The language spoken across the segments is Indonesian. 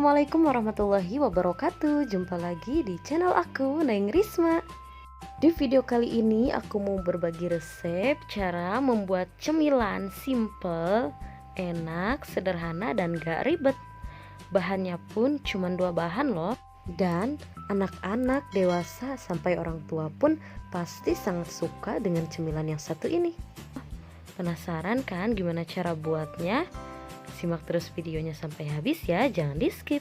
Assalamualaikum warahmatullahi wabarakatuh. Jumpa lagi di channel aku, Neng Risma. Di video kali ini aku mau berbagi resep cara membuat cemilan simple, enak, sederhana, dan gak ribet. Bahannya pun cuma 2 bahan loh. Dan anak-anak, dewasa, sampai orang tua pun pasti sangat suka dengan cemilan yang satu ini. Penasaran kan gimana cara buatnya? Simak terus videonya sampai habis ya, jangan di skip.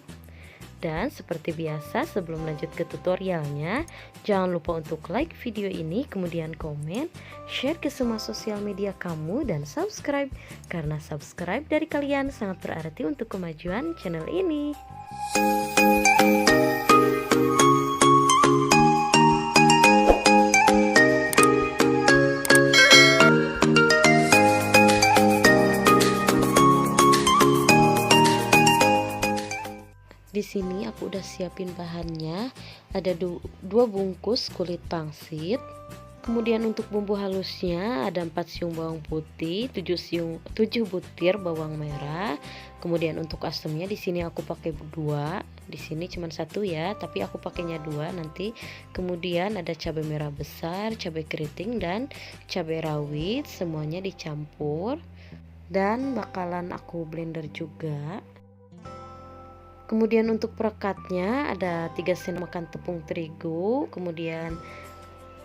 Dan seperti biasa, sebelum lanjut ke tutorialnya, jangan lupa untuk like video ini, kemudian komen, share ke semua sosial media kamu, dan subscribe. Karena subscribe dari kalian sangat berarti untuk kemajuan channel ini. Di sini aku udah siapin bahannya, ada 2 bungkus kulit pangsit. Kemudian untuk bumbu halusnya ada 4 siung bawang putih, 7 butir bawang merah. Kemudian untuk asemnya di sini aku pakai 2, di sini cuma 1 ya, tapi aku pakainya 2 nanti. Kemudian ada cabai merah besar, cabai keriting, dan cabai rawit, semuanya dicampur. Dan bakalan aku blender juga. Kemudian untuk perekatnya ada 3 sendok makan tepung terigu. Kemudian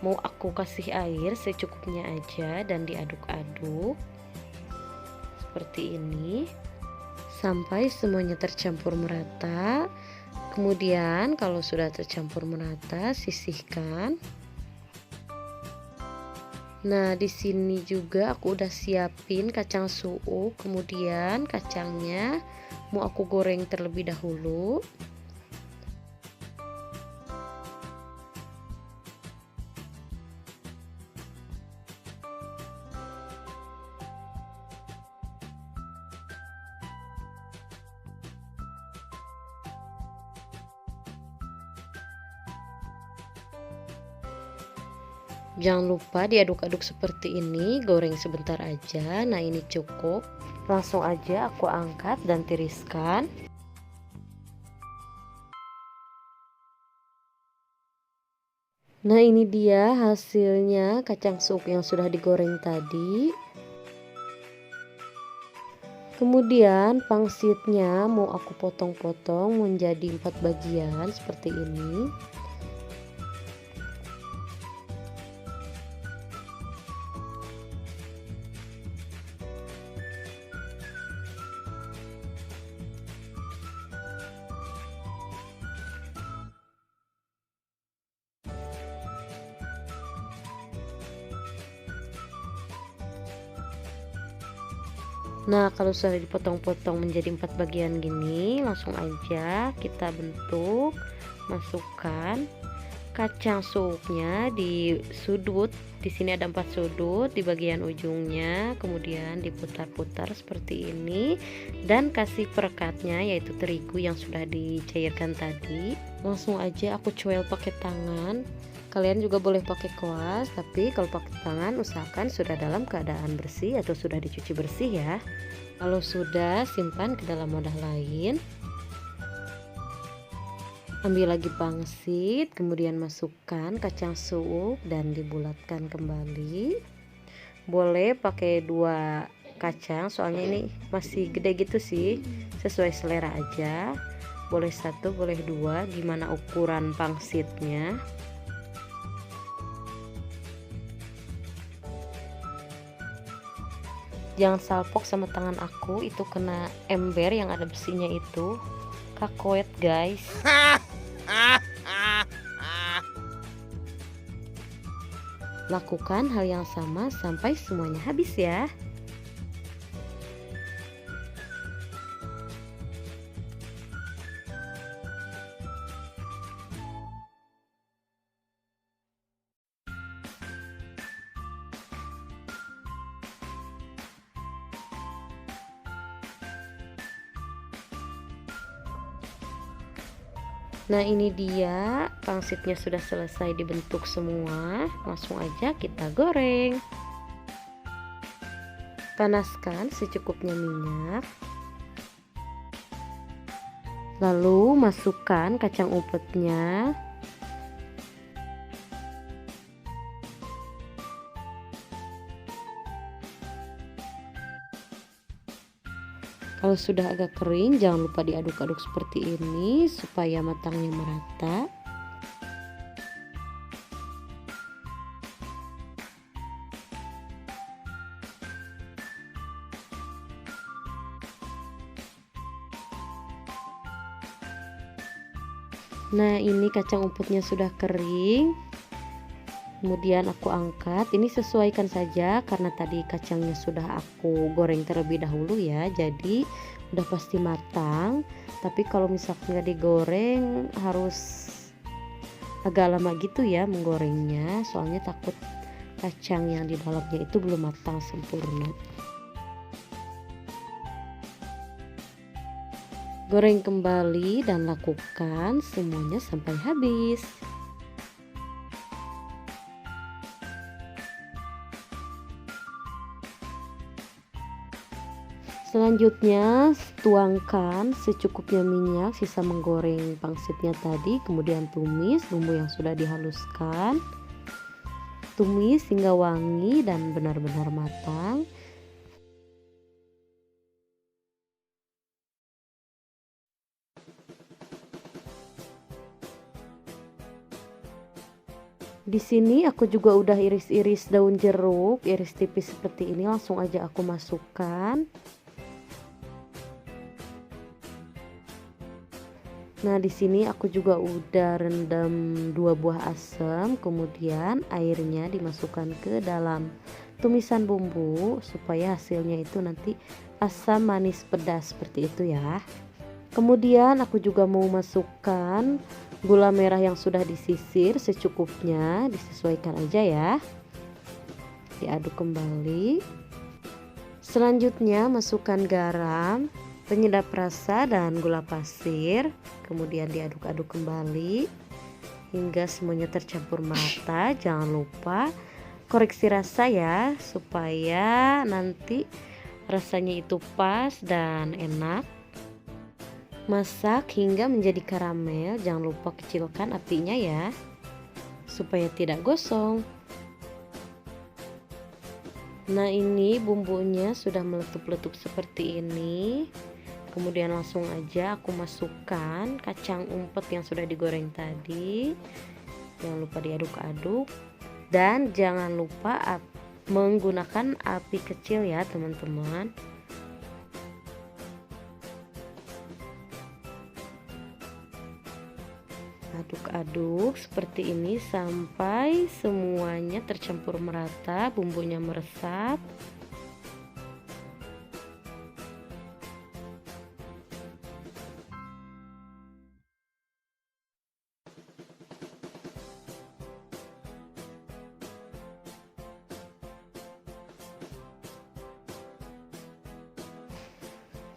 mau aku kasih air secukupnya aja dan diaduk-aduk seperti ini sampai semuanya tercampur merata. Kemudian kalau sudah tercampur merata, sisihkan. Nah, di sini juga aku udah siapin kacang suuk. Kemudian kacangnya mau aku goreng terlebih dahulu. Jangan lupa diaduk-aduk seperti ini, goreng sebentar aja. Nah, ini cukup. Langsung aja aku angkat dan tiriskan. Nah, ini dia hasilnya kacang suuk yang sudah digoreng tadi. Kemudian pangsitnya mau aku potong-potong menjadi 4 bagian seperti ini. Nah, kalau sudah dipotong-potong menjadi 4 bagian gini, langsung aja kita bentuk. Masukkan kacang suuknya di sudut. Di sini ada 4 sudut di bagian ujungnya, kemudian diputar-putar seperti ini dan kasih perekatnya yaitu terigu yang sudah dicairkan tadi. Langsung aja aku cuel pakai tangan. Kalian juga boleh pakai kuas, tapi kalau pakai tangan usahakan sudah dalam keadaan bersih atau sudah dicuci bersih ya. Kalau sudah, simpan ke dalam wadah lain. Ambil lagi pangsit, kemudian masukkan kacang suuk dan dibulatkan kembali. Boleh pakai 2 kacang, soalnya ini masih gede gitu sih, sesuai selera aja. Boleh 1, boleh 2, gimana ukuran pangsitnya. Jangan salpok sama tangan aku, itu kena ember yang ada besinya itu. Kakoet guys. Lakukan hal yang sama sampai semuanya habis ya. Nah, ini dia pangsitnya sudah selesai dibentuk semua. Langsung aja kita goreng. Panaskan secukupnya minyak. Lalu masukkan kacang umpetnya. Kalau sudah agak kering, jangan lupa diaduk-aduk seperti ini supaya matangnya merata. Nah, ini kacang umpetnya sudah kering. Kemudian aku angkat. Ini sesuaikan saja karena tadi kacangnya sudah aku goreng terlebih dahulu ya, jadi udah pasti matang. Tapi kalau misalkan nggak digoreng harus agak lama gitu ya menggorengnya, soalnya takut kacang yang di dalamnya itu belum matang sempurna. Goreng kembali dan lakukan semuanya sampai habis. Selanjutnya tuangkan secukupnya minyak sisa menggoreng pangsitnya tadi, kemudian tumis bumbu yang sudah dihaluskan. Tumis hingga wangi dan benar-benar matang. Di sini aku juga udah iris-iris daun jeruk, iris tipis seperti ini, langsung aja aku masukkan. Nah, di sini aku juga udah rendam 2 buah asam, kemudian airnya dimasukkan ke dalam tumisan bumbu supaya hasilnya itu nanti asam manis pedas seperti itu ya. Kemudian aku juga mau masukkan gula merah yang sudah disisir secukupnya, disesuaikan aja ya. Diaduk kembali. Selanjutnya masukkan garam, penyedap rasa dan gula pasir, kemudian diaduk-aduk kembali hingga semuanya tercampur merata. Jangan lupa koreksi rasa ya supaya nanti rasanya itu pas dan enak. Masak hingga menjadi karamel, jangan lupa kecilkan apinya ya supaya tidak gosong. Nah, ini bumbunya sudah meletup-letup seperti ini. Kemudian langsung aja aku masukkan kacang umpet yang sudah digoreng tadi. Jangan lupa diaduk-aduk dan jangan lupa menggunakan api kecil ya teman-teman. Aduk-aduk seperti ini sampai semuanya tercampur merata, bumbunya meresap.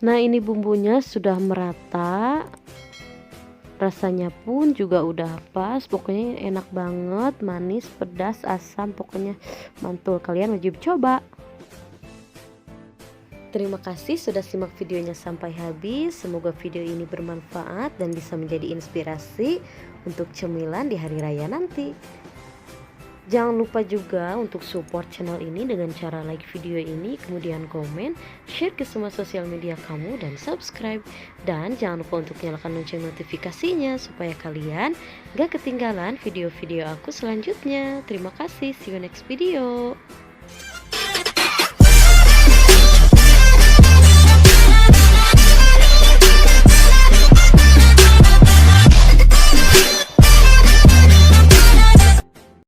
Nah, ini bumbunya sudah merata, rasanya pun juga udah pas, pokoknya enak banget, manis, pedas, asam, pokoknya mantul, kalian wajib coba. Terima kasih sudah simak videonya sampai habis. Semoga video ini bermanfaat dan bisa menjadi inspirasi untuk cemilan di hari raya nanti. Jangan lupa juga untuk support channel ini dengan cara like video ini, kemudian komen, share ke semua sosial media kamu, dan subscribe. Dan jangan lupa untuk nyalakan lonceng notifikasinya supaya kalian gak ketinggalan video-video aku selanjutnya. Terima kasih, see you next video.